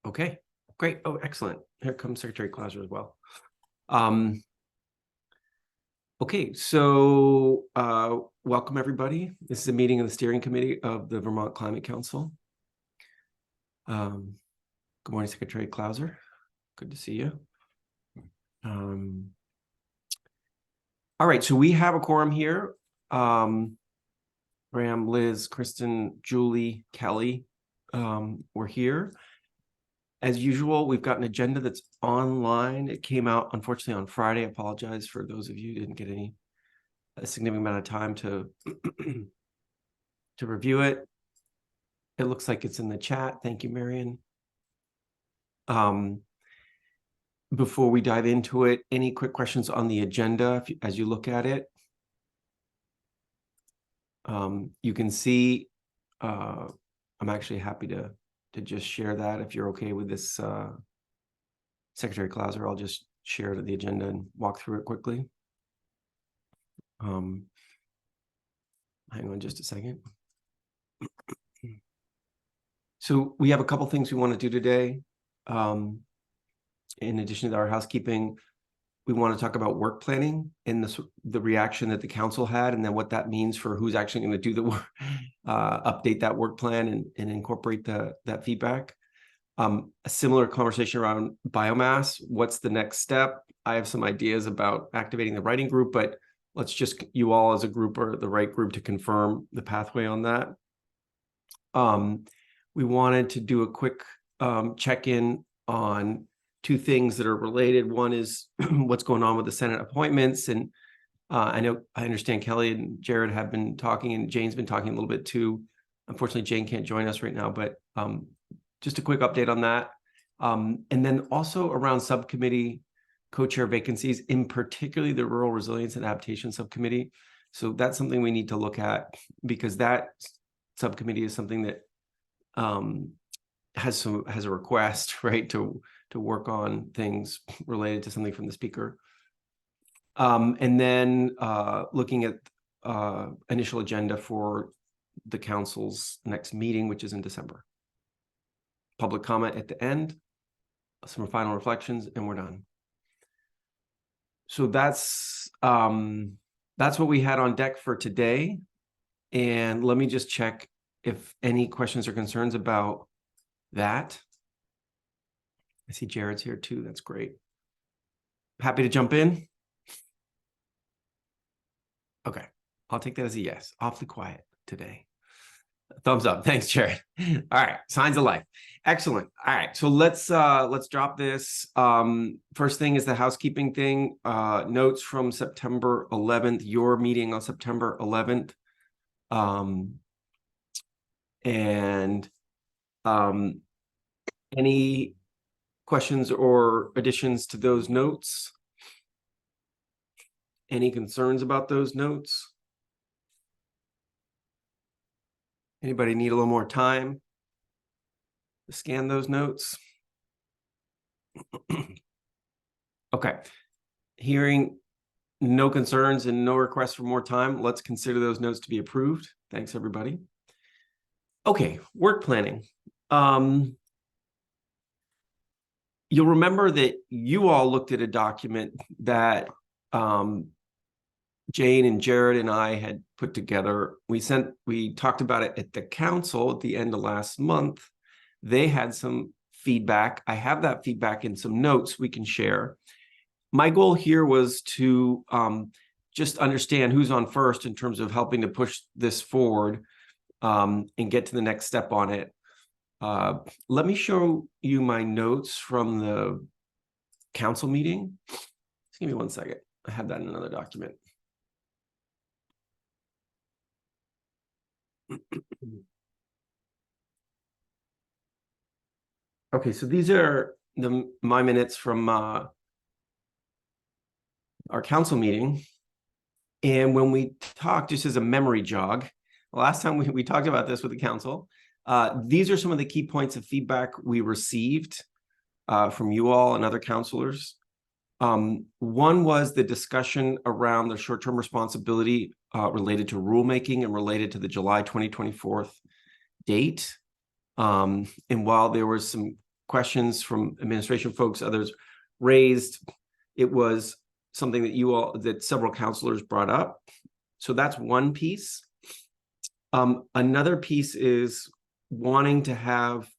Okay, great. Oh, excellent. Here comes Secretary Clauser as well. Okay, so welcome everybody. This is a meeting of the steering committee of the Vermont Climate Council. Good morning, Secretary Clauser. Good to see you. All right, so we have a quorum here. Graham, Liz, Kristen, Julie, Kelly, we're here. As usual, we've got an agenda that's online. It came out, unfortunately, on Friday. I apologize for those of you who didn't get a significant amount of time to review it. It looks like it's in the chat. Thank you, Marion. Before we dive into it, any quick questions on the agenda as you look at it? You can see, I'm actually happy to just share that if you're okay with this, Secretary Clauser. I'll just share the agenda and walk through it quickly. Hang on just a second. So we have a couple things we want to do today. In addition to our housekeeping, we want to talk about work planning and the reaction that the council had, and then what that means for who's actually going to do the work, update that work plan and incorporate that feedback. A similar conversation around biomass. What's the next step? I have some ideas about activating the writing group, but let's just, you all as a group are the right group to confirm the pathway on that. We wanted to do a quick check-in on two things that are related. One is what's going on with the Senate appointments. And I understand Kelly and Jared have been talking, and Jane's been talking a little bit too. Unfortunately, Jane can't join us right now, but just a quick update on that. And then also around subcommittee co-chair vacancies, in particularly the Rural Resilience and Adaptation Subcommittee. So that's something we need to look at, because that subcommittee is something that has a request, right, to work on things related to something from the speaker. And then looking at initial agenda for the council's next meeting, which is in December. Public comment at the end, some final reflections, and we're done. So that's what we had on deck for today. And let me just check if any questions or concerns about that. I see Jared's here too. That's great. Happy to jump in. Okay, I'll take that as a yes. Awfully quiet today. Thumbs up. Thanks, Jared. All right, signs of life. Excellent. All right, so let's drop this. First thing is the housekeeping thing. Notes from September 11th. Your meeting on September 11th. Any questions or additions to those notes? Any concerns about those notes? Anybody need a little more time to scan those notes? Okay. Hearing no concerns and no requests for more time, let's consider those notes to be approved. Thanks, everybody. Okay, work planning. You'll remember that you all looked at a document that Jane and Jared and I had put together. We talked about it at the council at the end of last month. They had some feedback. I have that feedback in some notes we can share. My goal here was to just understand who's on first in terms of helping to push this forward and get to the next step on it. Let me show you my notes from the council meeting. Just give me 1 second. I have that in another document. Okay, so these are my minutes from our council meeting. And when we talked, just as a memory jog, last time we talked about this with the council, these are some of the key points of feedback we received from you all and other counselors. One was the discussion around the short-term responsibility related to rulemaking and related to the July 2024 date. And while there was some questions from administration folks, others raised. It was something that several counselors brought up. So that's one piece. Another piece is wanting to have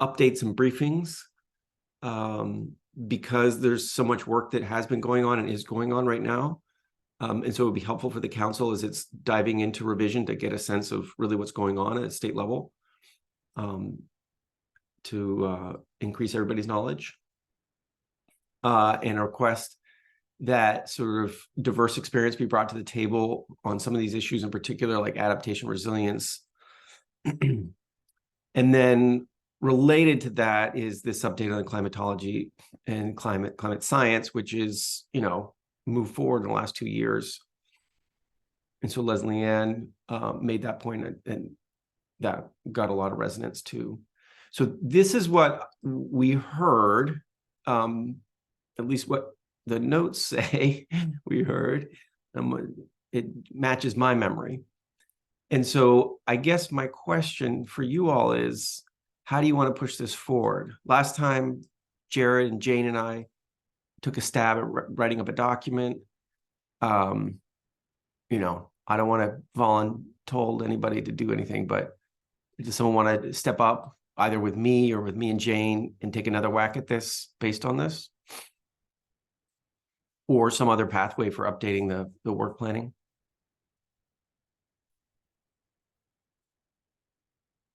updates and briefings, because there's so much work that has been going on and is going on right now. And so it would be helpful for the council as it's diving into revision to get a sense of really what's going on at a state level, to increase everybody's knowledge, and a request that sort of diverse experience be brought to the table on some of these issues in particular, like adaptation resilience. And then related to that is this update on climatology and climate science, which is, moved forward in the last 2 years. And so Leslie Ann made that point, and that got a lot of resonance too. So this is what we heard, at least what the notes say we heard. It matches my memory. And so I guess my question for you all is, how do you want to push this forward? Last time, Jared and Jane and I took a stab at writing up a document. I don't want to voluntold anybody to do anything, but does someone want to step up, either with me or with me and Jane, and take another whack at this based on this? Or some other pathway for updating the work planning?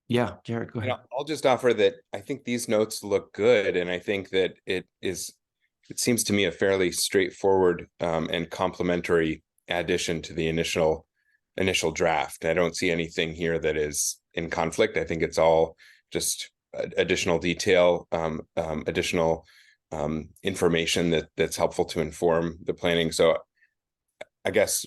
Yeah, Jared, go ahead. I'll just offer that I think these notes look good, and I think that it seems to me a fairly straightforward and complementary addition to the initial draft. I don't see anything here that is in conflict. I think it's all just additional detail, additional information that's helpful to inform the planning. So I guess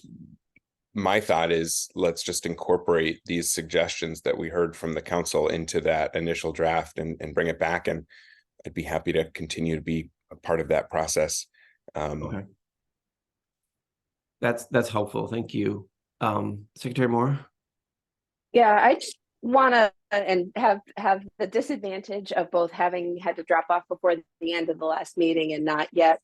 my thought is, let's just incorporate these suggestions that we heard from the council into that initial draft and bring it back. And I'd be happy to continue to be a part of that process. Okay. That's helpful. Thank you. Secretary Moore? Yeah, I just want to and have the disadvantage of both having had to drop off before the end of the last meeting and not yet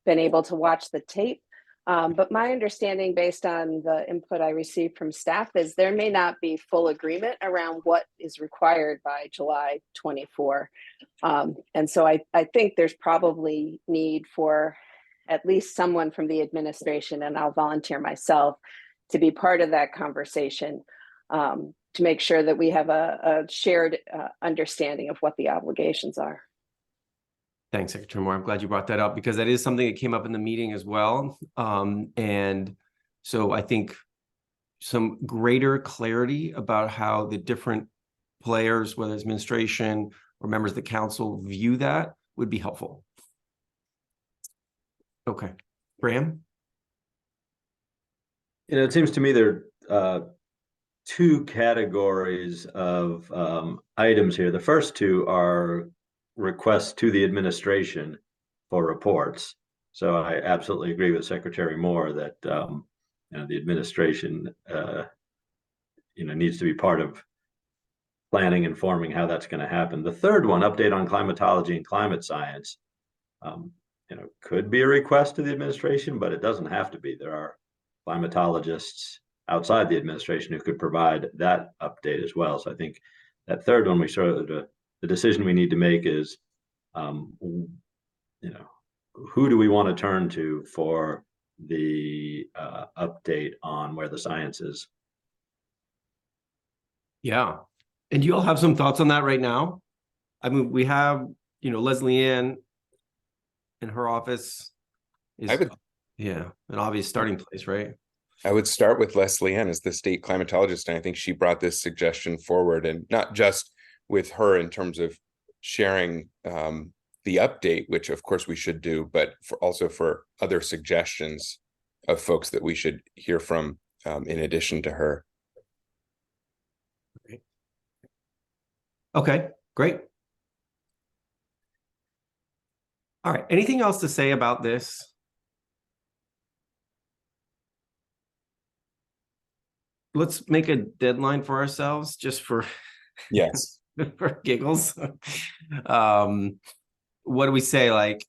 been able to watch the tape. But my understanding, based on the input I received from staff, is there may not be full agreement around what is required by July 24. And so I think there's probably need for at least someone from the administration, and I'll volunteer myself to be part of that conversation, to make sure that we have a shared understanding of what the obligations are. Thanks, Secretary Moore. I'm glad you brought that up, because that is something that came up in the meeting as well. And so I think some greater clarity about how the different players, whether it's administration or members of the council, view that would be helpful. Okay, Graham? It seems to me there are two categories of items here. The first two are requests to the administration for reports. So I absolutely agree with Secretary Moore that the administration needs to be part of planning and forming how that's going to happen. The third one, update on climatology and climate science, could be a request to the administration, but it doesn't have to be. There are climatologists outside the administration who could provide that update as well. So I think that third one, the decision we need to make is, who do we want to turn to for the update on where the science is? Yeah. And you all have some thoughts on that right now? I mean, we have, Leslie Ann in her office is an obvious starting place, right? I would start with Leslie Ann as the state climatologist, and I think she brought this suggestion forward, and not just with her in terms of sharing the update, which of course we should do, but also for other suggestions of folks that we should hear from in addition to her. Okay, great. All right, anything else to say about this? Let's make a deadline for ourselves, just for Yes. for giggles. What do we say? Like,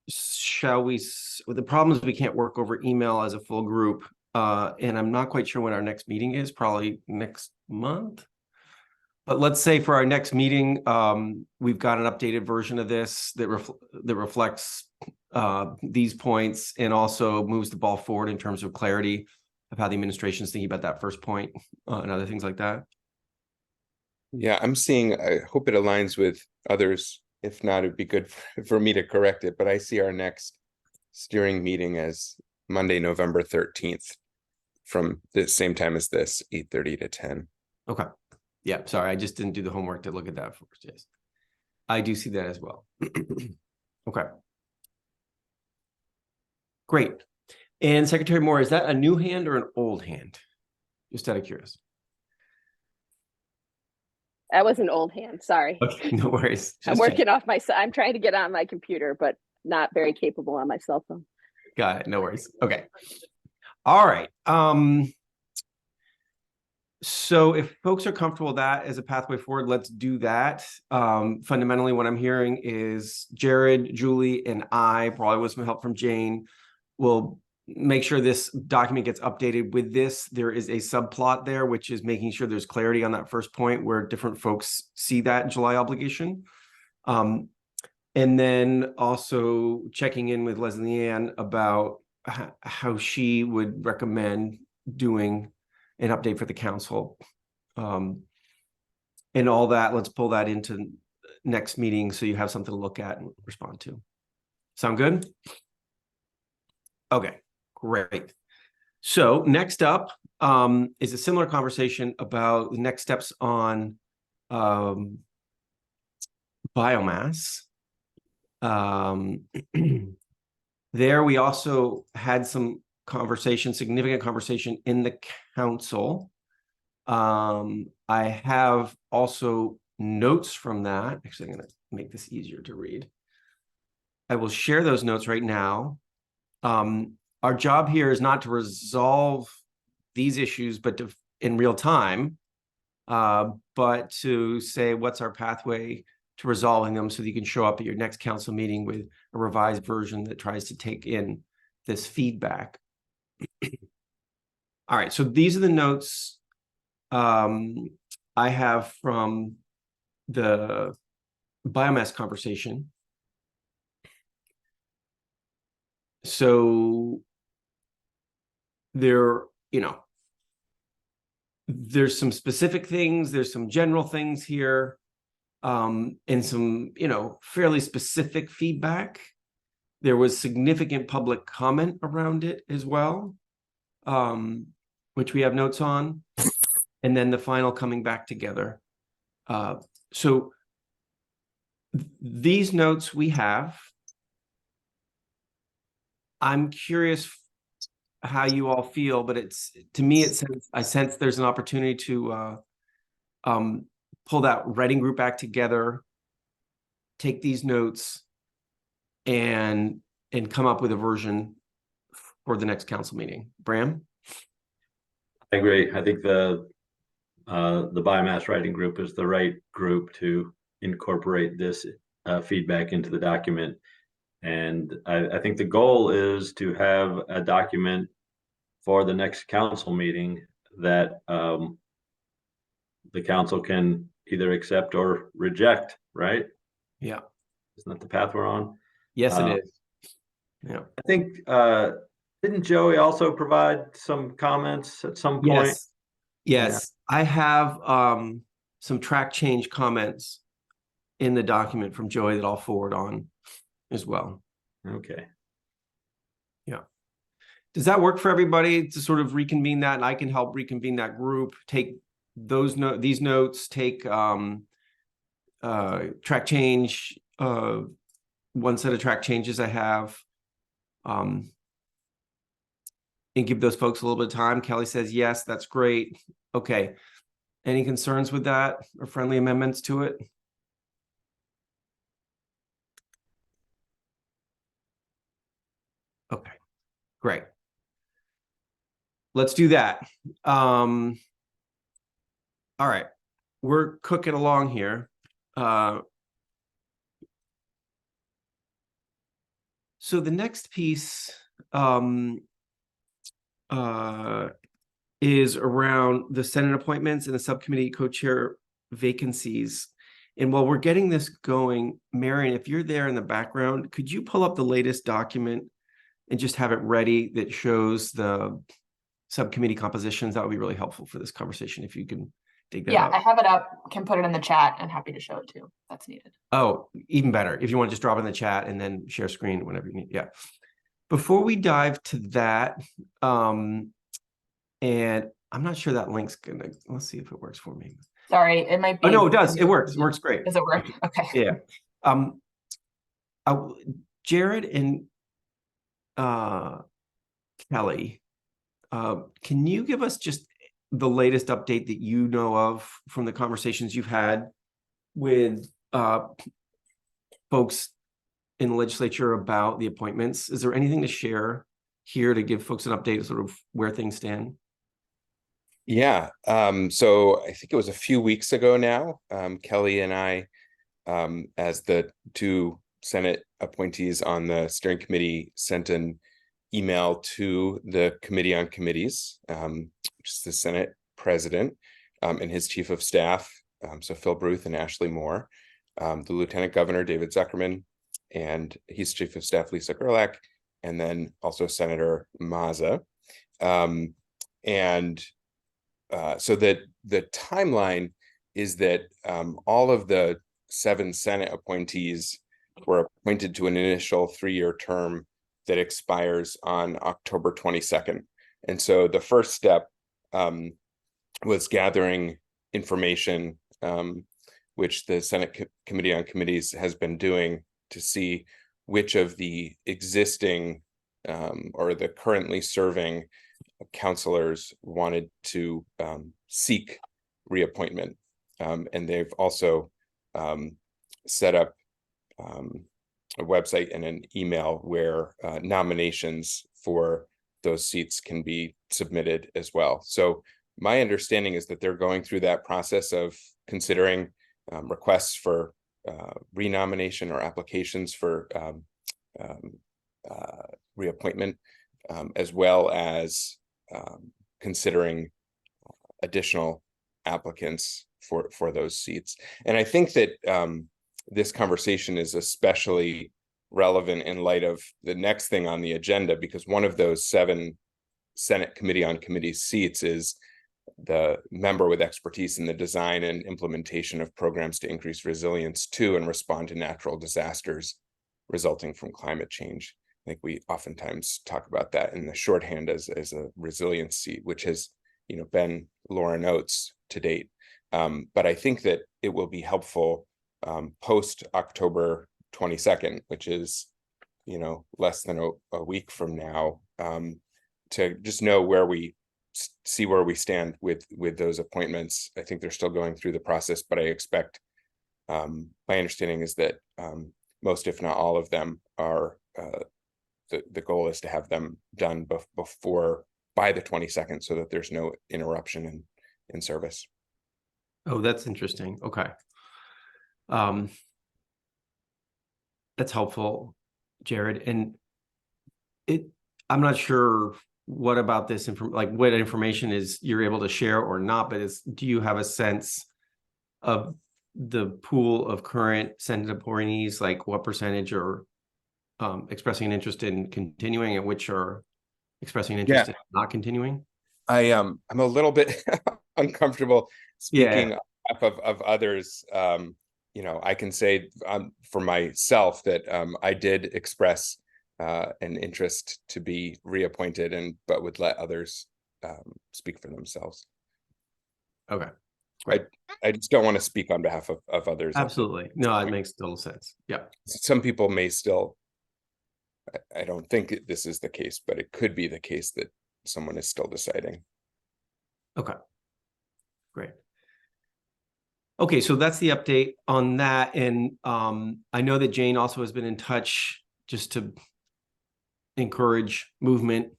shall we? The problem is we can't work over email as a full group. And I'm not quite sure when our next meeting is, probably next month. But let's say for our next meeting, we've got an updated version of this that reflects these points and also moves the ball forward in terms of clarity of how the administration is thinking about that first point and other things like that. Yeah, I hope it aligns with others. If not, it'd be good for me to correct it, but I see our next steering meeting as Monday, November 13th from the same time as this, 8:30 to 10. Okay. Yeah, sorry, I just didn't do the homework to look at that first. Yes, I do see that as well. Okay. Great. And Secretary Moore, is that a new hand or an old hand? Just out of curiosity. That was an old hand. Sorry. Okay, no worries. I'm Just working off my. I'm trying to get on my computer, but not very capable on my cell phone. got it. No worries. Okay. All right. So if folks are comfortable with that as a pathway forward, let's do that. Fundamentally, what I'm hearing is Jared, Julie, and I, probably with some help from Jane, will make sure this document gets updated with this. There is a subplot there, which is making sure there's clarity on that first point where different folks see that July obligation. And then also checking in with Leslie Ann about how she would recommend doing an update for the council. And all that, let's pull that into next meeting so you have something to look at and respond to. Sound good? Okay, great. So next up is a similar conversation about the next steps on biomass. There we also had some significant conversation in the council. I have also notes from that. Actually, I'm going to make this easier to read. I will share those notes right now. Our job here is not to resolve these issues, but in real time, but to say what's our pathway to resolving them so that you can show up at your next council meeting with a revised version that tries to take in this feedback. All right, so these are the notes I have from the biomass conversation. So there's some specific things, there's some general things here, and some, fairly specific feedback. There was significant public comment around it as well, which we have notes on, and then the final coming back together. So these notes we have. I'm curious how you all feel, but I sense there's an opportunity to pull that writing group back together, take these notes, and come up with a version for the next council meeting. Bram? I agree. I think the biomass writing group is the right group to incorporate this feedback into the document. And I think the goal is to have a document for the next council meeting that the council can either accept or reject, right? Yeah. Isn't that the path we're on? Yes, it is. Yeah. I think, didn't Joey also provide some comments at some point? Yes. I have some track change comments in the document from Joey that I'll forward on as well. Okay. Yeah. Does that work for everybody to sort of reconvene that? And I can help reconvene that group, take these notes, take track change, one set of track changes I have, and give those folks a little bit of time. Kelly says, yes, that's great. Okay. Any concerns with that or friendly amendments to it? Okay, great. Let's do that. All right. we're cooking along here. So the next piece is around the Senate appointments and the subcommittee co-chair vacancies. And while we're getting this going, Marion, if you're there in the background, could you pull up the latest document and just have it ready that shows the subcommittee compositions? That would be really helpful for this conversation if you can dig that Yeah, up. I have it up, can put it in the chat and happy to show it too. If that's needed. Oh, even better. If you want to just drop it in the chat and then share screen whenever you need. Yeah. Before we dive to that, and I'm not sure that link's gonna, let's see if it works for me. Sorry, it might be. Oh, no, it does. It works. It works great. Does it work? Okay. Yeah. Jared and Kelly, can you give us just the latest update that you know of from the conversations you've had with folks in the legislature about the appointments? Is there anything to share here to give folks an update of sort of where things stand? Yeah. So I think it was a few weeks ago now, Kelly and I, as the two Senate appointees on the steering committee, sent an email to the Committee on Committees, which is the Senate president, and his chief of staff, so Phil Bruth and Ashley Moore, the Lieutenant Governor, David Zuckerman, and his chief of staff, Lisa Gerlach, and then also Senator Mazza. So that the timeline is that all of the 7 Senate appointees were appointed to an initial 3-year term that expires on October 22nd. And so the first step was gathering information, which the Senate Committee on Committees has been doing to see which of the existing or the currently serving counselors wanted to seek reappointment. And they've also set up a website and an email where nominations for those seats can be submitted as well. So my understanding is that they're going through that process of considering requests for renomination or applications for reappointment, as well as considering additional applicants for those seats. And I think that this conversation is especially relevant in light of the next thing on the agenda, because one of those 7 Senate Committee on Committees seats is the member with expertise in the design and implementation of programs to increase resilience to and respond to natural disasters resulting from climate change. I think we oftentimes talk about that in the shorthand as a resilience seat, which has, been Lauren Oates to date. But I think that it will be helpful post October 22nd, which is, less than a week from now, to just know where we stand with those appointments. I think they're still going through the process, but I expect, my understanding is that most, if not all of them, are the goal is to have them done by the 22nd, so that there's no interruption in service. Oh, that's interesting. Okay. That's helpful, Jared. And I'm not sure what about this what information is you're able to share or not, but do you have a sense of the pool of current Senate appointees, like what percentage are expressing an interest in continuing and which are expressing an interest in not continuing? I'm a little bit uncomfortable speaking on behalf of others. I can say for myself that I did express an interest to be reappointed, but would let others speak for themselves. Okay. I just don't want to speak on behalf of others. Absolutely. No, it makes total sense. Yeah. Some people may still, I don't think this is the case, but it could be the case that someone is still deciding. Okay. Great. Okay, so that's the update on that. And I know that Jane also has been in touch just to encourage movement,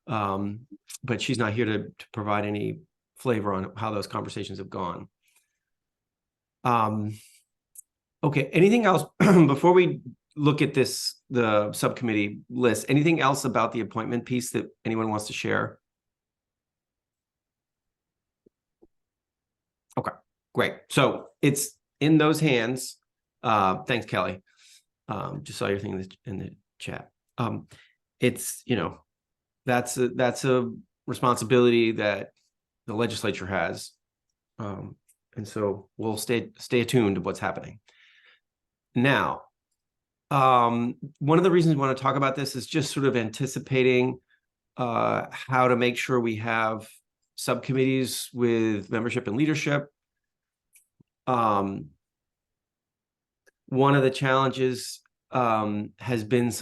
but she's not here to provide any flavor on how those conversations have gone. Okay, anything else before we look at the subcommittee list? Anything else about the appointment piece that anyone wants to share? Okay, great. So it's in those hands. Thanks, Kelly. Just saw your thing in the chat. It's, that's a responsibility that the legislature has. And so we'll stay attuned to what's happening. Now, one of the reasons we want to talk about this is just sort of anticipating how to make sure we have subcommittees with membership and leadership. One of the challenges has been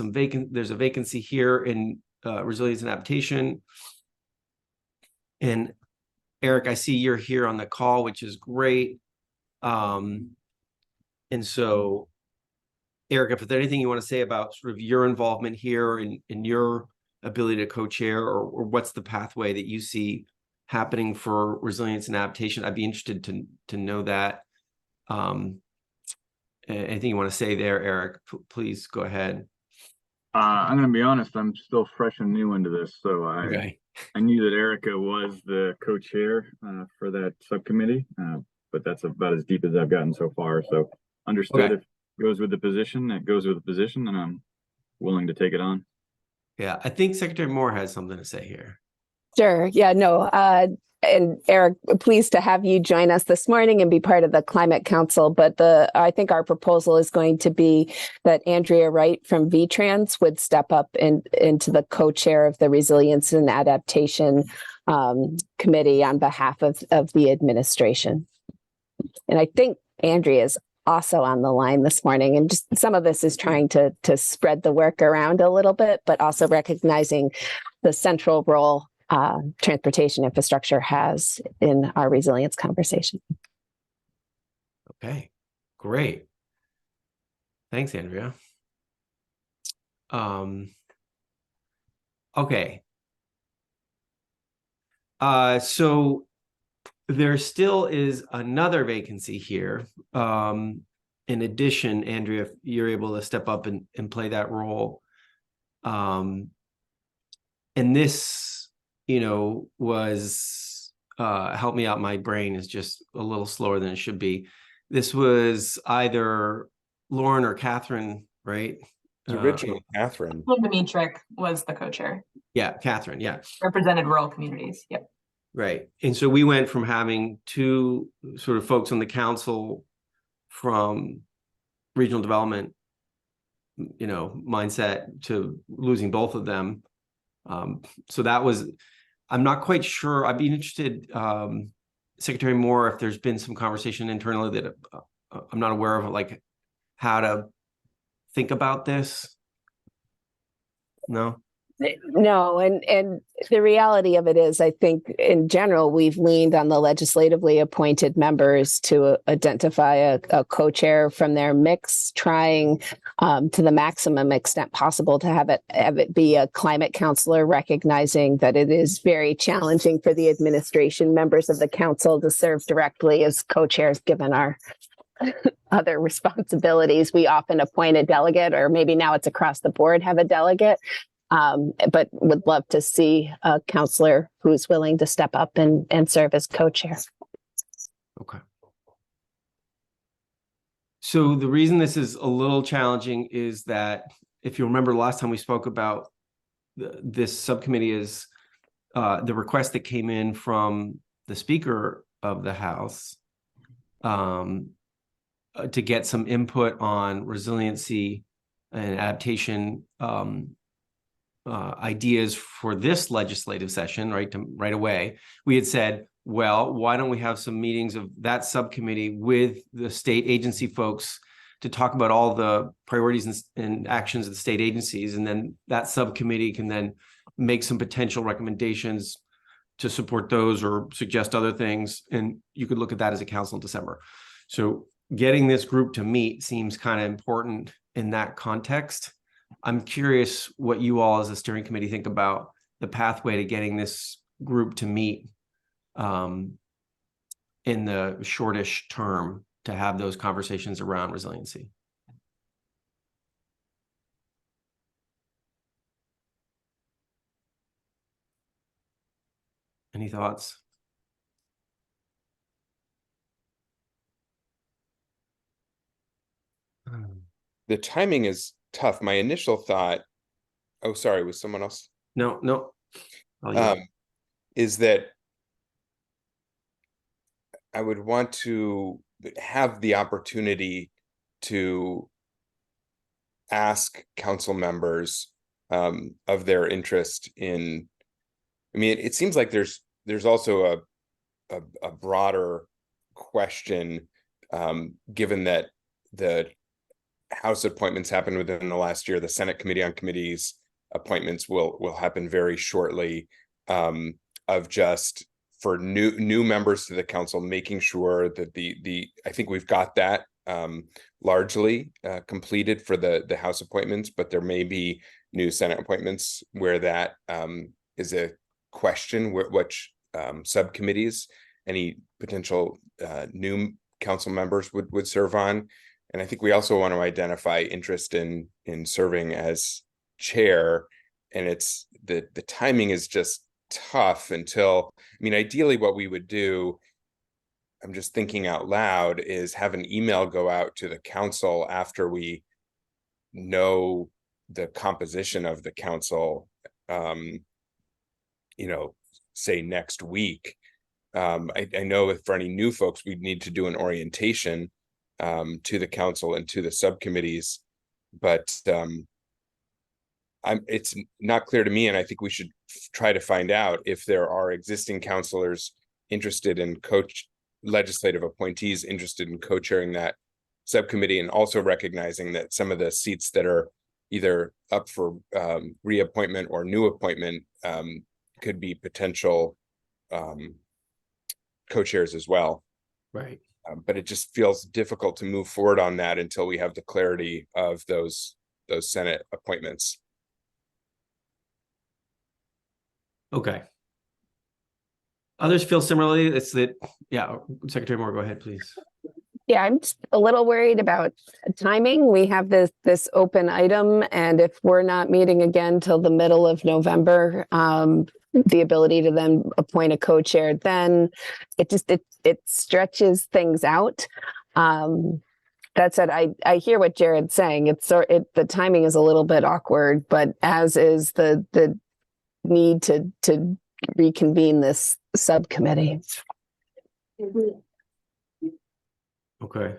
there's a vacancy here in resilience and adaptation. And Eric, I see you're here on the call, which is great. And so, Eric, if there's anything you want to say about sort of your involvement here and your ability to co-chair, or what's the pathway that you see happening for resilience and adaptation, I'd be interested to know that. Anything you want to say there, Eric, please go ahead. I'm going to be honest, I'm still fresh and new into this. So I knew that Erica was the co-chair for that subcommittee, but that's about as deep as I've gotten so far. So understood. If it goes with the position, it goes with the position, and I'm willing to take it on. Yeah, I think Secretary Moore has something to say here. Sure. Yeah, no. And Eric, pleased to have you join us this morning and be part of the Climate Council. But I think our proposal is going to be that Andrea Wright from VTrans would step up into the co-chair of the Resilience and Adaptation Committee on behalf of the administration. And I think Andrea is also on the line this morning. And just some of this is trying to spread the work around a little bit, but also recognizing the central role transportation infrastructure has in our resilience conversation. Okay, great. Thanks, Andrea. Okay. So there still is another vacancy here. In addition, Andrea, if you're able to step up and play that role. And this, was help me out. My brain is just a little slower than it should be. This was either Lauren or Catherine, right? It's originally Catherine. Dimitrick was the co-chair. Yeah, Catherine. Yeah. Represented rural communities. Yep. Right. And so we went from having two sort of folks on the council from regional development, mindset, to losing both of them. So that was, I'm not quite sure. I'd be interested, Secretary Moore, if there's been some conversation internally that I'm not aware of, like how to think about this. No. No, and the reality of it is, I think in general, we've leaned on the legislatively appointed members to identify a co-chair from their mix, trying to the maximum extent possible to have it be a climate counselor, recognizing that it is very challenging for the administration members of the council to serve directly as co-chairs, given our other responsibilities. We often appoint a delegate, or maybe now it's across the board, have a delegate. But would love to see a counselor who's willing to step up and serve as co-chair. Okay. So the reason this is a little challenging is that, if you remember last time we spoke about this subcommittee, is the request that came in from the Speaker of the House to get some input on resiliency and adaptation ideas for this legislative session, right away. We had said, well, why don't we have some meetings of that subcommittee with the state agency folks to talk about all the priorities and actions of the state agencies, and then that subcommittee can then make some potential recommendations to support those or suggest other things, and you could look at that as a council in December. So getting this group to meet seems kind of important in that context. I'm curious what you all as a steering committee think about the pathway to getting this group to meet in the shortish term. to have those conversations around resiliency. Any thoughts? The timing is tough. My initial thought, oh, sorry, was someone else? No. Oh, Is that I would want to have the opportunity to ask council members of their interest in. I mean, it seems like there's also a broader question, given that the House appointments happened within the last year. The Senate Committee on Committees appointments will happen very shortly, of just for new members to the council, making sure that I think we've got that largely completed for the House appointments, but there may be new Senate appointments where that is a question, which subcommittees any potential new council members would serve on. And I think we also want to identify interest in serving as chair, and it's the timing is just tough until, I mean, ideally what we would do, I'm just thinking out loud, is have an email go out to the council after we know the composition of the council, say next week. I know for any new folks, we'd need to do an orientation to the council and to the subcommittees, but it's not clear to me, and I think we should try to find out if there are existing councilors interested in legislative appointees interested in co-chairing that subcommittee, and also recognizing that some of the seats that are either up for reappointment or new appointment could be potential co-chairs as well. right. But it just feels difficult to move forward on that until we have the clarity of those Senate appointments. Okay. Others feel similarly. It's that, yeah, Secretary Moore, go ahead, please. Yeah, I'm just a little worried about timing. We have this open item, and if we're not meeting again till the middle of November, the ability to then appoint a co-chair, then it stretches things out. That said, I hear what Jared's saying. The timing is a little bit awkward, but as is the need to reconvene this subcommittee. Okay. I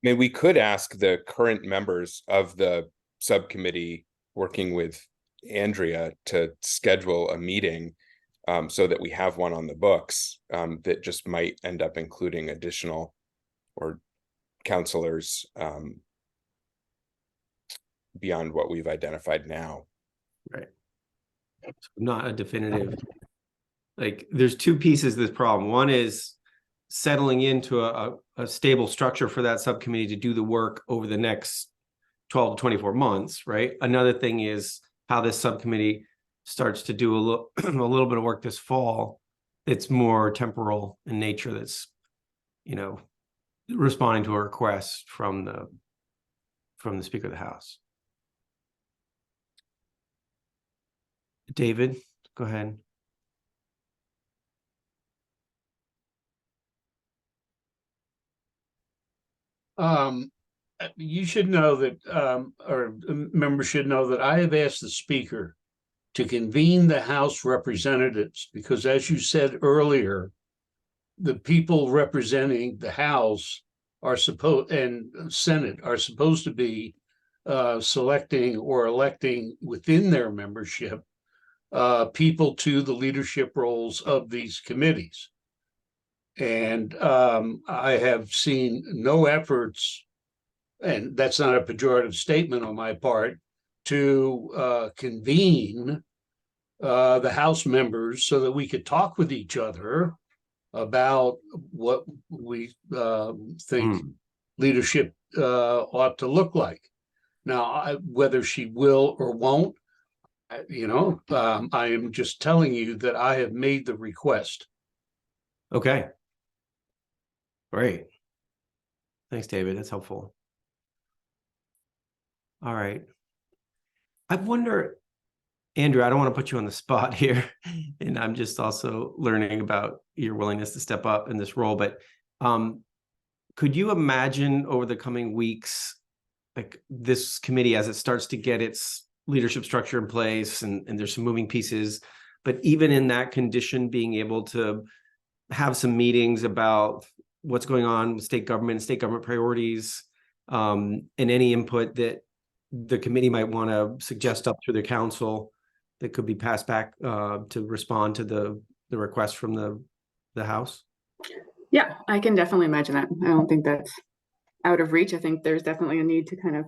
mean, we could ask the current members of the subcommittee working with Andrea to schedule a meeting so that we have one on the books that just might end up including additional or counselors beyond what we've identified now. Right. Not a definitive, like there's two pieces to this problem. One is settling into a stable structure for that subcommittee to do the work over the next 12 to 24 months, right? Another thing is how this subcommittee starts to do a little bit of work this fall. It's more temporal in nature. That's, responding to a request from the Speaker of the House. David, go ahead. You should know that, or members should know that I have asked the Speaker to convene the House representatives, because as you said earlier, the people representing the House and Senate are supposed to be selecting or electing within their membership people to the leadership roles of these committees. And I have seen no efforts, and that's not a pejorative statement on my part, to convene the House members so that we could talk with each other about what we think leadership ought to look like. Now, whether she will or won't, I am just telling you that I have made the request. Okay. Great. Thanks, David. That's helpful. All right. I wonder, Andrew, I don't want to put you on the spot here, and I'm just also learning about your willingness to step up in this role, but could you imagine over the coming weeks, like this committee, as it starts to get its leadership structure in place and there's some moving pieces, but even in that condition, being able to have some meetings about what's going on with state government priorities, and any input that the committee might want to suggest up through the council that could be passed back to respond to the request from the House? Yeah, I can definitely imagine that. I don't think that's out of reach. I think there's definitely a need to kind of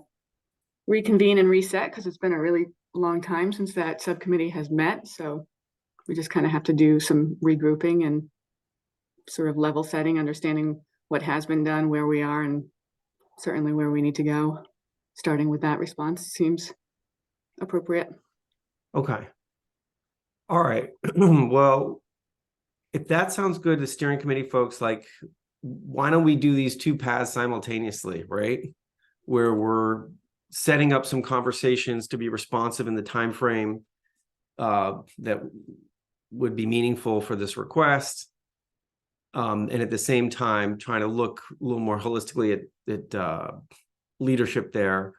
reconvene and reset because it's been a really long time since that subcommittee has met. So we just kind of have to do some regrouping and sort of level setting, understanding what has been done, where we are, and certainly where we need to go. Starting with that response seems appropriate. Okay. All right. Well, if that sounds good to steering committee folks, like, why don't we do these two paths simultaneously, right? Where we're setting up some conversations to be responsive in the time frame that would be meaningful for this request. And at the same time, trying to look a little more holistically at leadership there.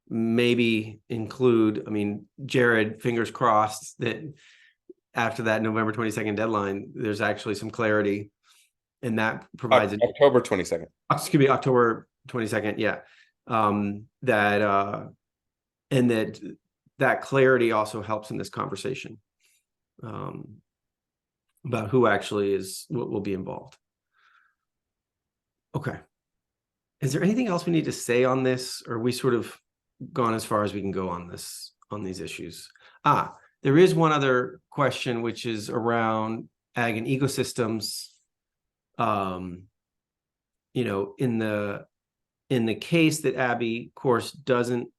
Maybe include, I mean, Jared, fingers crossed that after that November 22nd deadline, there's actually some clarity, and that provides October 22nd. Excuse me, October 22nd. Yeah. And that clarity also helps in this conversation about who actually will be involved. Okay. Is there anything else we need to say on this, or are we sort of gone as far as we can go on these issues? There is one other question, which is around ag and ecosystems. You know, in the case that Abby, of course, doesn't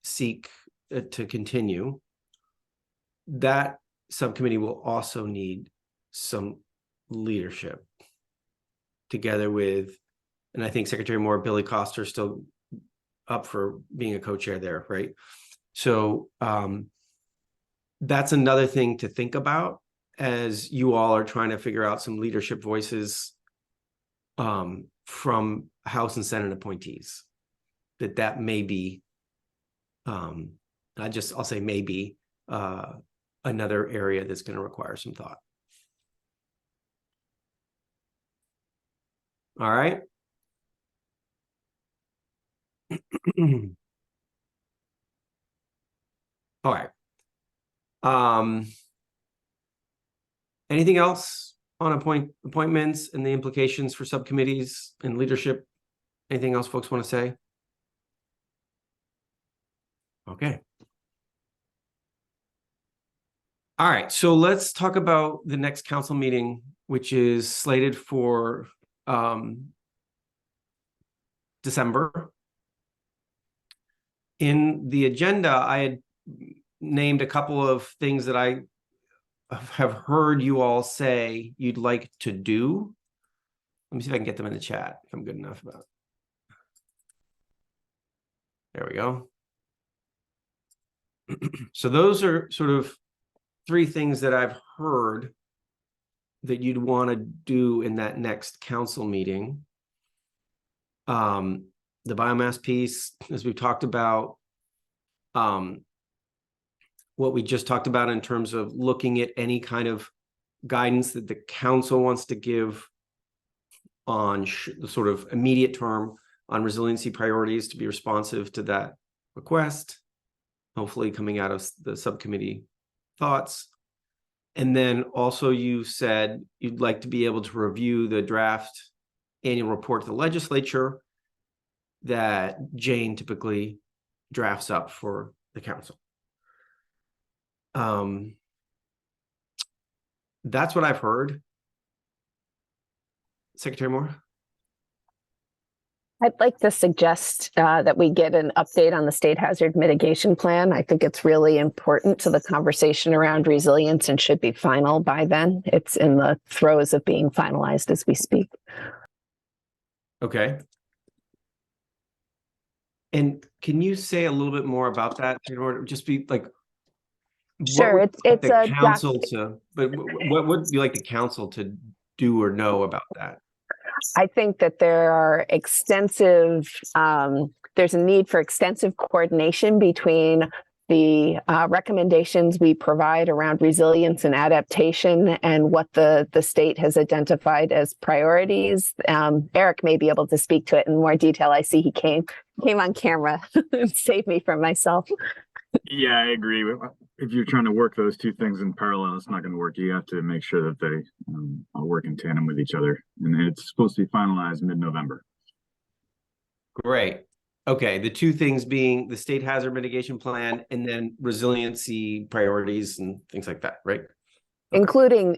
seek to continue, that subcommittee will also need some leadership together with, and I think Secretary Moore, Billy Coster still up for being a co-chair there, right? So that's another thing to think about as you all are trying to figure out some leadership voices from House and Senate appointees. That may be, I'll say maybe another area that's going to require some thought. All right. All right. Anything else on appointments and the implications for subcommittees and leadership? Anything else folks want to say? Okay. All right, so let's talk about the next council meeting, which is slated for December. In the agenda, I had named a couple of things that I have heard you all say you'd like to do. Let me see if I can get them in the chat, if I'm good enough about it. There we go. So those are sort of 3 things that I've heard that you'd want to do in that next council meeting. The biomass piece, as we've talked about, what we just talked about in terms of looking at any kind of guidance that the council wants to give on the sort of immediate term on resiliency priorities to be responsive to that request, hopefully coming out of the subcommittee thoughts. And then also you said you'd like to be able to review the draft annual report to the legislature that Jane typically drafts up for the council. That's what I've heard. Secretary Moore? I'd like to suggest that we get an update on the state hazard mitigation plan. I think it's really important to the conversation around resilience and should be final by then. It's in the throes of being finalized as we speak. Okay. And can you say a little bit more about that in order just be like what Sure, would you like it's the a council to, but what would you like the council to do or know about that? I think that there are there's a need for extensive coordination between the recommendations we provide around resilience and adaptation and what the state has identified as priorities. Eric may be able to speak to it in more detail. I see he came on camera and saved me from myself. Yeah, I agree. If you're trying to work those two things in parallel, it's not going to work. You have to make sure that they all work in tandem with each other. And it's supposed to be finalized mid-November. Great. Okay, the two things being the state hazard mitigation plan and then resiliency priorities and things like that, right? Okay. Including,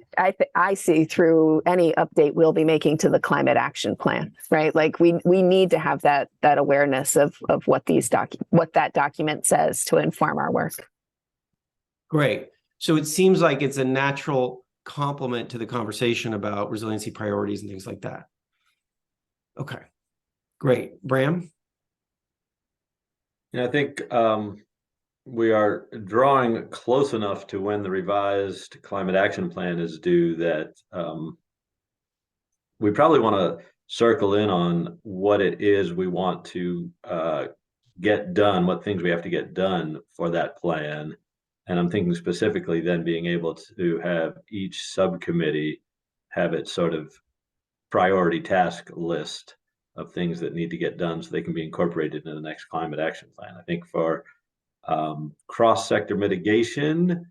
I see through any update we'll be making to the climate action plan, right? Like we need to have that awareness of what what that document says to inform our work. Great. So it seems like it's a natural complement to the conversation about resiliency priorities and things like that. Okay, great. Bram? I think we are drawing close enough to when the revised climate action plan is due that we probably want to circle in on what it is we want to get done, what things we have to get done for that plan. And I'm thinking specifically then being able to have each subcommittee have its sort of priority task list of things that need to get done so they can be incorporated in the next climate action plan. I think for cross-sector mitigation,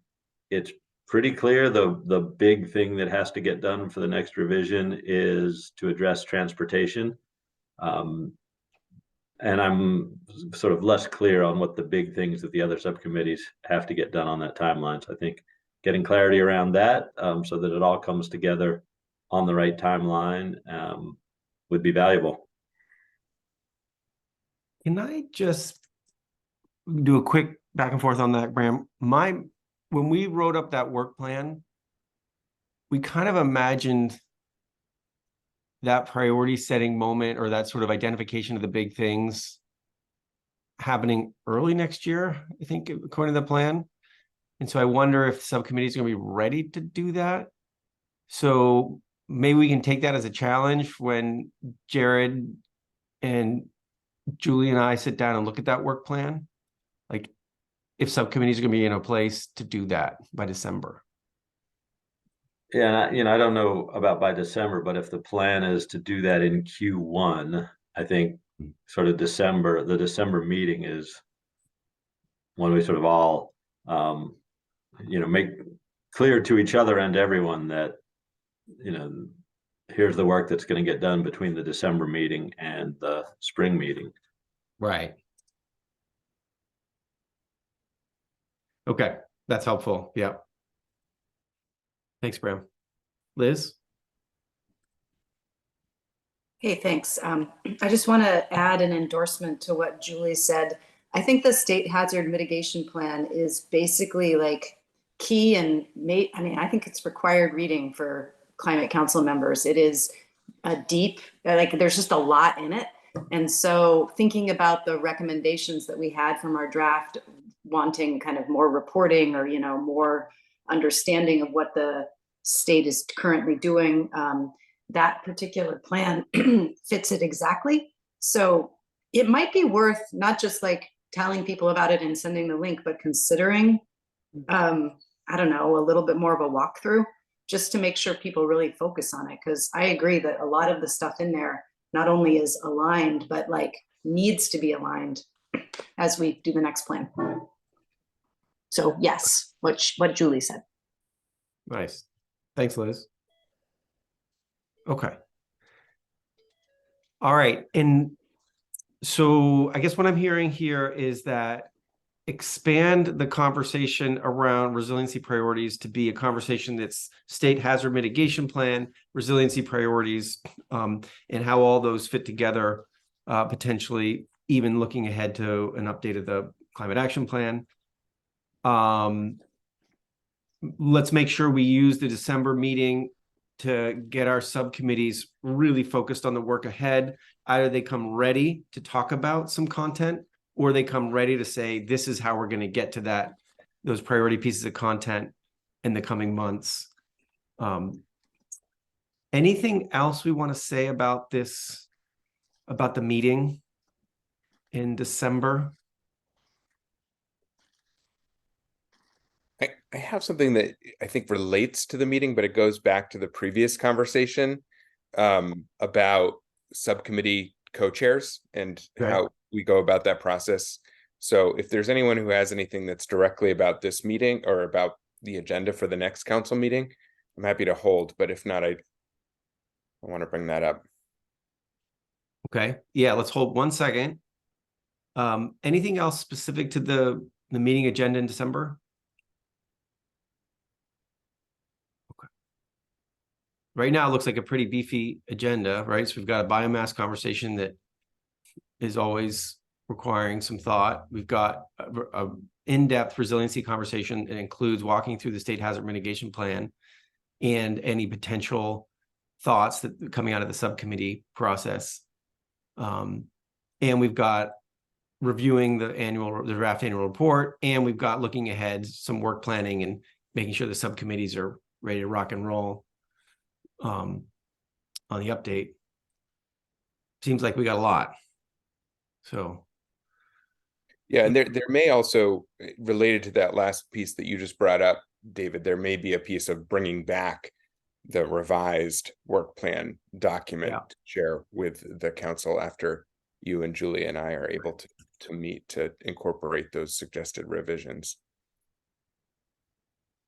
it's pretty clear the big thing that has to get done for the next revision is to address transportation. And I'm sort of less clear on what the big things that the other subcommittees have to get done on that timeline. So I think getting clarity around that so that it all comes together on the right timeline would be valuable. Can I just do a quick back and forth on that, Bram? When we wrote up that work plan, we kind of imagined that priority setting moment or that sort of identification of the big things happening early next year, I think, according to the plan. And so I wonder if the subcommittee is going to be ready to do that. So maybe we can take that as a challenge when Jared and Julie and I sit down and look at that work plan. Like if subcommittees are going to be in a place to do that by December. Yeah, I don't know about by December, but if the plan is to do that in Q1, I think sort of the December meeting is when we sort of all, make clear to each other and everyone that, here's the work that's going to get done between the December meeting and the spring meeting. Right. Okay, that's helpful. Yeah. Thanks, Bram. Liz? Hey, thanks. I just want to add an endorsement to what Julie said. I think the state hazard mitigation plan is basically like key and I think it's required reading for climate council members. It is a deep, there's just a lot in it. And so thinking about the recommendations that we had from our draft, wanting kind of more reporting or, more understanding of what the state is currently doing, that particular plan fits it exactly. So it might be worth not just like telling people about it and sending the link, but considering, I don't know, a little bit more of a walkthrough just to make sure people really focus on it. Because I agree that a lot of the stuff in there not only is aligned, but like needs to be aligned as we do the next plan. So yes, what Julie said. Nice. Thanks, Liz. Okay. All right. And so I guess what I'm hearing here is that expand the conversation around resiliency priorities to be a conversation that's state hazard mitigation plan, resiliency priorities, and how all those fit together, potentially even looking ahead to an update of the climate action plan. Let's make sure we use the December meeting to get our subcommittees really focused on the work ahead. Either they come ready to talk about some content, or they come ready to say, this is how we're going to get to those priority pieces of content in the coming months. Anything else we want to say about this, about the meeting in December? I have something that I think relates to the meeting, but it goes back to the previous conversation about subcommittee co-chairs and how we go about that process. So if there's anyone who has anything that's directly about this meeting or about the agenda for the next council meeting, I'm happy to hold, but if not, I want to bring that up. Okay, yeah, let's hold 1 second. Anything else specific to the meeting agenda in December? Okay. Right now, it looks like a pretty beefy agenda, right? So we've got a biomass conversation that is always requiring some thought. We've got a in-depth resiliency conversation that includes walking through the state hazard mitigation plan and any potential thoughts that coming out of the subcommittee process. And we've got reviewing the draft annual report, and we've got looking ahead, some work planning and making sure the subcommittees are ready to rock and roll on the update. Seems like we got a lot. So yeah, and there may also, related to that last piece that you just brought up, David, there may be a piece of bringing back the revised work plan document to share with the council after you and Julie and I are able to meet to incorporate those suggested revisions.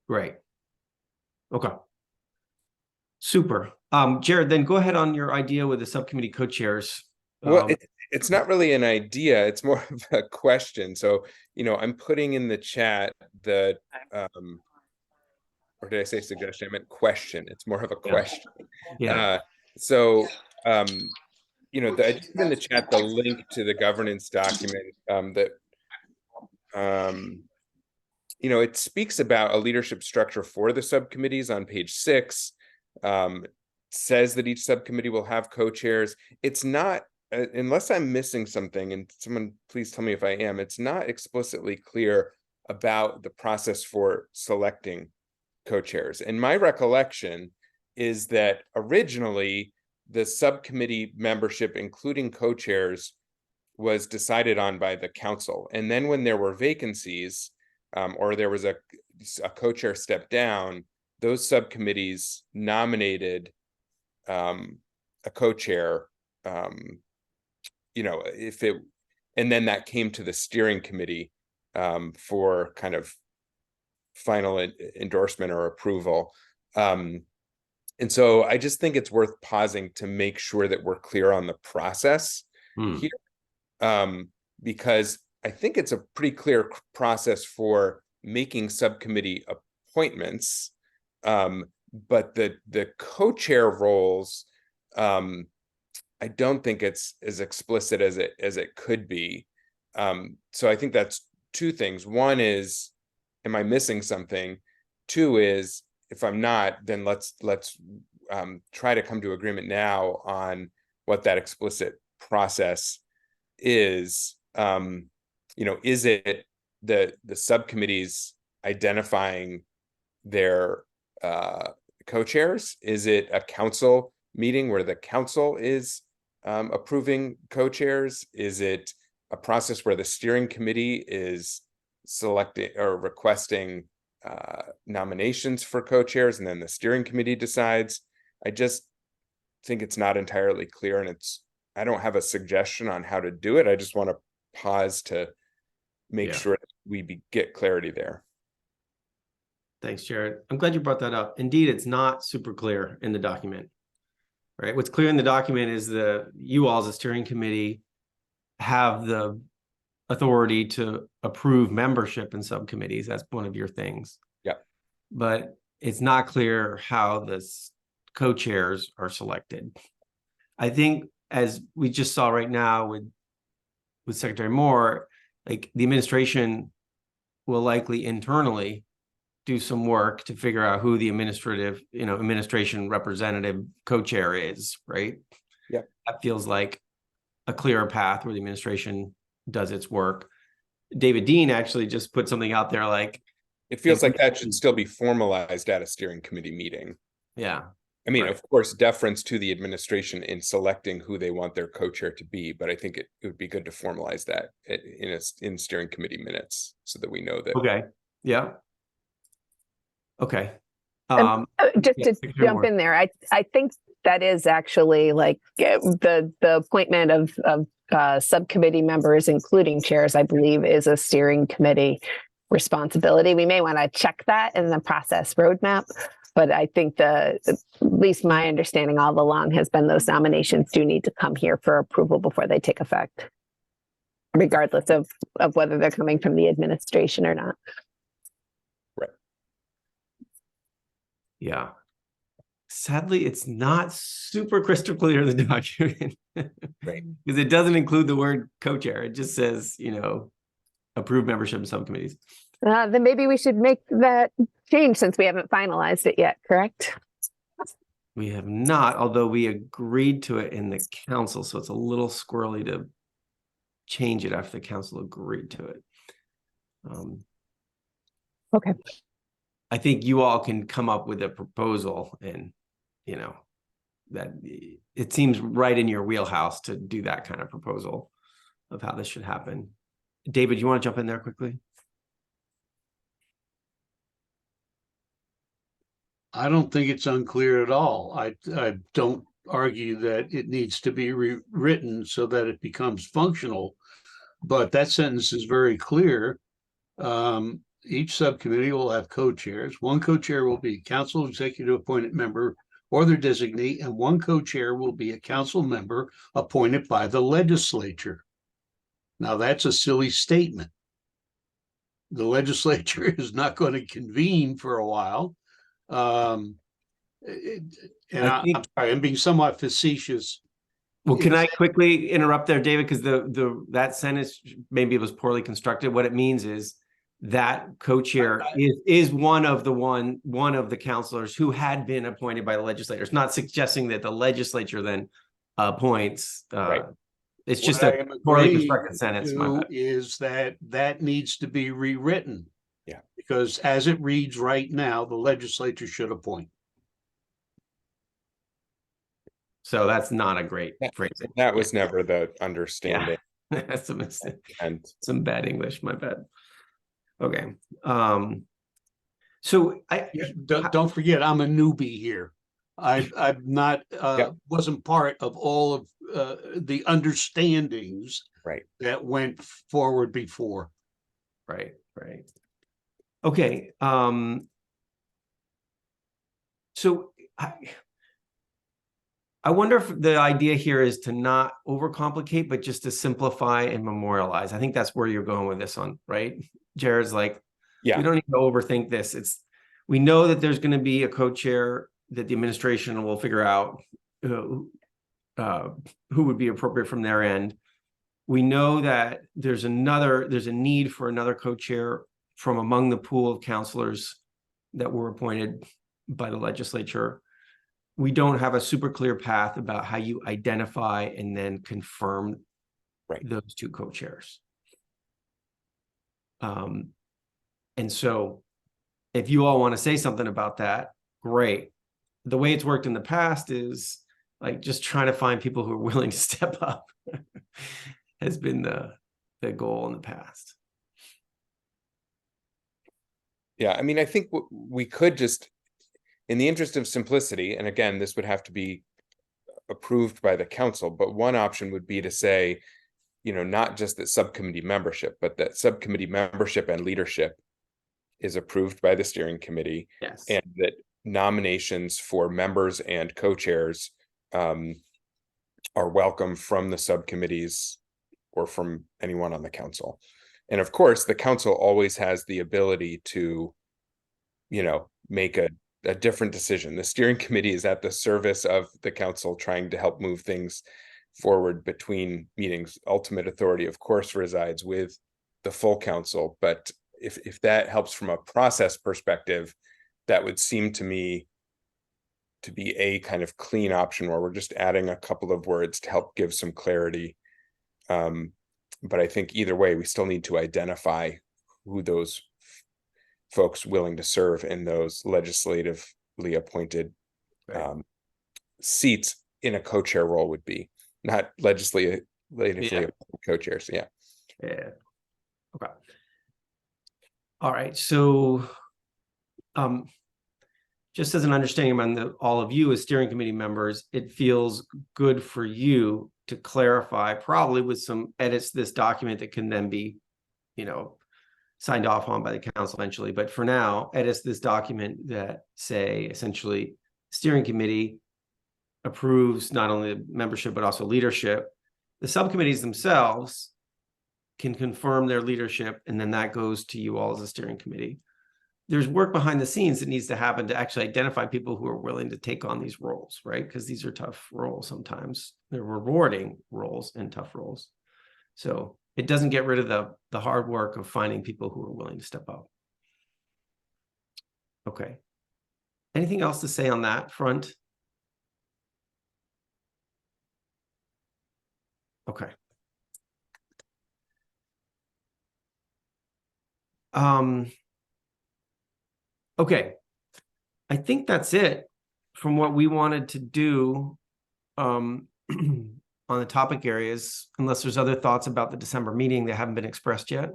Great. Okay. Super. Jared, then go ahead on your idea with the subcommittee co-chairs. Well, it's not really an idea, it's more of a question. So, I'm putting in the chat the or did I say suggestion? I meant question. It's more of a question. Yeah. I just put in the chat the link to the governance document it speaks about a leadership structure for the subcommittees on page 6. Says that each subcommittee will have co-chairs. It's not, unless I'm missing something, and someone please tell me if I am, it's not explicitly clear about the process for selecting co-chairs. And my recollection is that originally the subcommittee membership, including co-chairs, was decided on by the council. And then when there were vacancies or there was a co-chair step down, those subcommittees nominated a co-chair, and then that came to the steering committee for kind of final endorsement or approval. And so I just think it's worth pausing to make sure that we're clear on the process here, because I think it's a pretty clear process for making subcommittee appointments, but the co-chair roles, I don't think it's as explicit as it could be. So I think that's two things. One is, am I missing something? Two is, if I'm not, then let's try to come to agreement now on what that explicit process is. Is it the subcommittees identifying their co-chairs? Is it a council meeting where the council is approving co-chairs? Is it a process where the steering committee is selecting or requesting nominations for co-chairs, and then the steering committee decides? I just think it's not entirely clear, and I don't have a suggestion on how to do it. I just want to pause to make sure that we get clarity there. Thanks, Jared. I'm glad you brought that up. Indeed, it's not super clear in the document, right? What's clear in the document is you all as a steering committee have the authority to approve membership in subcommittees. That's one of your things. Yeah. But it's not clear how the co-chairs are selected. I think, as we just saw right now with Secretary Moore, like the administration will likely internally do some work to figure out who the administration representative co-chair is, right? Yeah. That feels like a clearer path where the administration does its work. David Dean actually just put something out there like, it feels like that should still be formalized at a steering committee meeting. yeah. I mean, Right. of course, deference to the administration in selecting who they want their co-chair to be, but I think it would be good to formalize that in steering committee minutes so that we know that. Okay. Yeah. Okay. Just yeah, to Victor jump Moore. in there, I think that is actually like the appointment of subcommittee members, including chairs, I believe, is a steering committee responsibility. We may want to check that in the process roadmap, but I think at least my understanding all along has been those nominations do need to come here for approval before they take effect, regardless of whether they're coming from the administration or not. Yeah. Sadly, it's not super crystal clear in the document. Right. Because it doesn't include the word co-chair. It just says, approved membership in subcommittees. Then maybe we should make that change since we haven't finalized it yet, correct? We have not, although we agreed to it in the council, so it's a little squirrely to change it after the council agreed to it. Okay. I think you all can come up with a proposal and, that it seems right in your wheelhouse to do that kind of proposal of how this should happen. David, you want to jump in there quickly? I don't think it's unclear at all. I don't argue that it needs to be rewritten so that it becomes functional, but that sentence is very clear. Each subcommittee will have co-chairs. One co-chair will be a council executive appointed member or their designee, and one co-chair will be a council member appointed by the legislature. Now, that's a silly statement. The legislature is not going to convene for a while. I'm sorry, I'm being somewhat facetious. Well, can I quickly interrupt there, David? Because that sentence, maybe it was poorly constructed. What it means is that co-chair is one of the counselors who had been appointed by the legislators, not suggesting that the legislature then appoints. Right. It's just What a poorly constructed sentence. Is that needs to be rewritten. Yeah. Because as it reads right now, the legislature should appoint. So that's not a great phrasing. That was never the understanding. Yeah. That's a mistake. And some bad English, my bad. Okay. So don't forget, I'm a newbie here. I'm not wasn't part of all of the understandings that went forward before. Right. Okay. So I wonder if the idea here is to not overcomplicate, but just to simplify and memorialize. I think that's where you're going with this one, right? Jared's like, we don't need to overthink this. We know that there's going to be a co-chair that the administration will figure out who would be appropriate from their end. We know that there's a need for another co-chair from among the pool of counselors that were appointed by the legislature. We don't have a super clear path about how you identify and then confirm those two co-chairs. And so if you all want to say something about that, great. The way it's worked in the past is like just trying to find people who are willing to step up has been the goal in the past. Yeah, I mean, I think we could just, in the interest of simplicity, and again, this would have to be approved by the council, but one option would be to say, not just that subcommittee membership, but that subcommittee membership and leadership is approved by the steering committee. Yes. And that nominations for members and co-chairs are welcome from the subcommittees or from anyone on the council. And of course, the council always has the ability to, make a different decision. The steering committee is at the service of the council trying to help move things forward between meetings. Ultimate authority, of course, resides with the full council, but if that helps from a process perspective, that would seem to me to be a kind of clean option where we're just adding a couple of words to help give some clarity. But I think either way, we still need to identify who those folks willing to serve in those legislatively appointed seats in a co-chair role would be, not legislatively appointed co-chairs. Yeah. Yeah. Okay. All right. So, just as an understanding among all of you as steering committee members, it feels good for you to clarify, probably with some edits to this document that can then be, signed off on by the council eventually. But for now, edits to this document that say essentially steering committee approves not only the membership, but also leadership. The subcommittees themselves can confirm their leadership, and then that goes to you all as a steering committee. There's work behind the scenes that needs to happen to actually identify people who are willing to take on these roles, right? Because these are tough roles sometimes. They're rewarding roles and tough roles. So it doesn't get rid of the hard work of finding people who are willing to step up. Okay. Anything else to say on that front? Okay. Okay. I think that's it from what we wanted to do on the topic areas, unless there's other thoughts about the December meeting that haven't been expressed yet.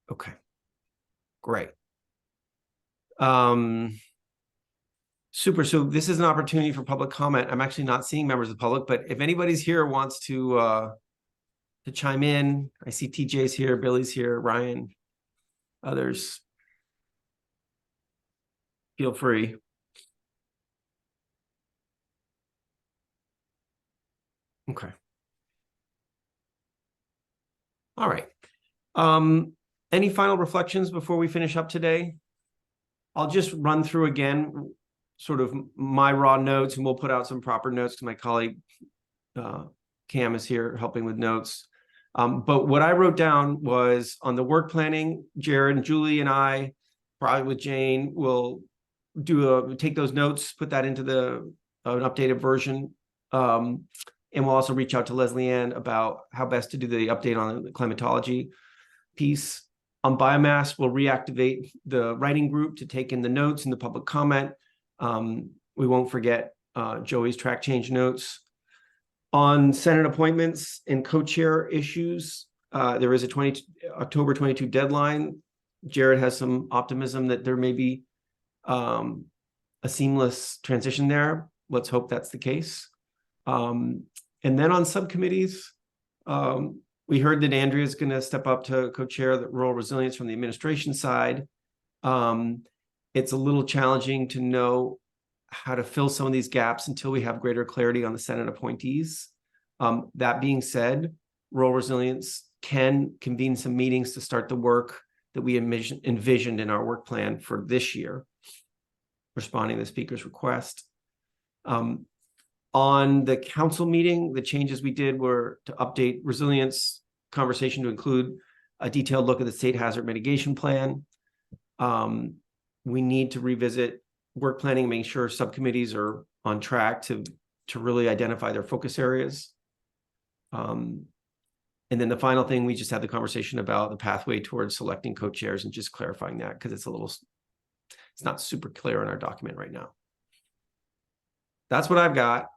Okay. Great. Super. So this is an opportunity for public comment. I'm actually not seeing members of the public, but if anybody's here wants to chime in, I see TJ's here, Billy's here, Ryan, others. Feel free. Okay. All right. Any final reflections before we finish up today? I'll just run through again sort of my raw notes, and we'll put out some proper notes because my colleague Cam is here helping with notes. But what I wrote down was on the work planning, Jared and Julie and I, probably with Jane, will take those notes, put that into an updated version. And we'll also reach out to Leslie Ann about how best to do the update on the climatology piece. On biomass, we'll reactivate the writing group to take in the notes and the public comment. We won't forget Joey's track change notes. On Senate appointments and co-chair issues, there is a October 22 deadline. Jared has some optimism that there may be a seamless transition there. Let's hope that's the case. And then on subcommittees, we heard that Andrea is going to step up to co-chair the rural resilience from the administration side. It's a little challenging to know how to fill some of these gaps until we have greater clarity on the Senate appointees. That being said, rural resilience can convene some meetings to start the work that we envisioned in our work plan for this year, responding to the speaker's request. On the council meeting, the changes we did were to update resilience conversation to include a detailed look at the state hazard mitigation plan. We need to revisit work planning, making sure subcommittees are on track to really identify their focus areas. And then the final thing, we just had the conversation about the pathway towards selecting co-chairs and just clarifying that because it's not super clear in our document right now. That's what I've got.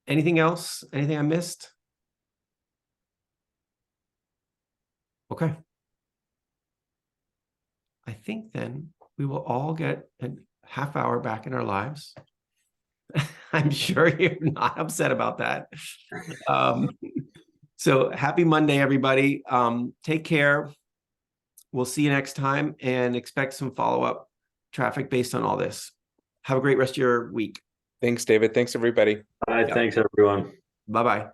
Anything else? Anything I missed? Okay. I think then we will all get a half hour back in our lives. I'm sure you're not upset about that. So happy Monday, everybody. Take care. We'll see you next time and expect some follow-up traffic based on all this. Have a great rest of your week. Thanks, David. Thanks, everybody. All right. Thanks, everyone. Bye-bye.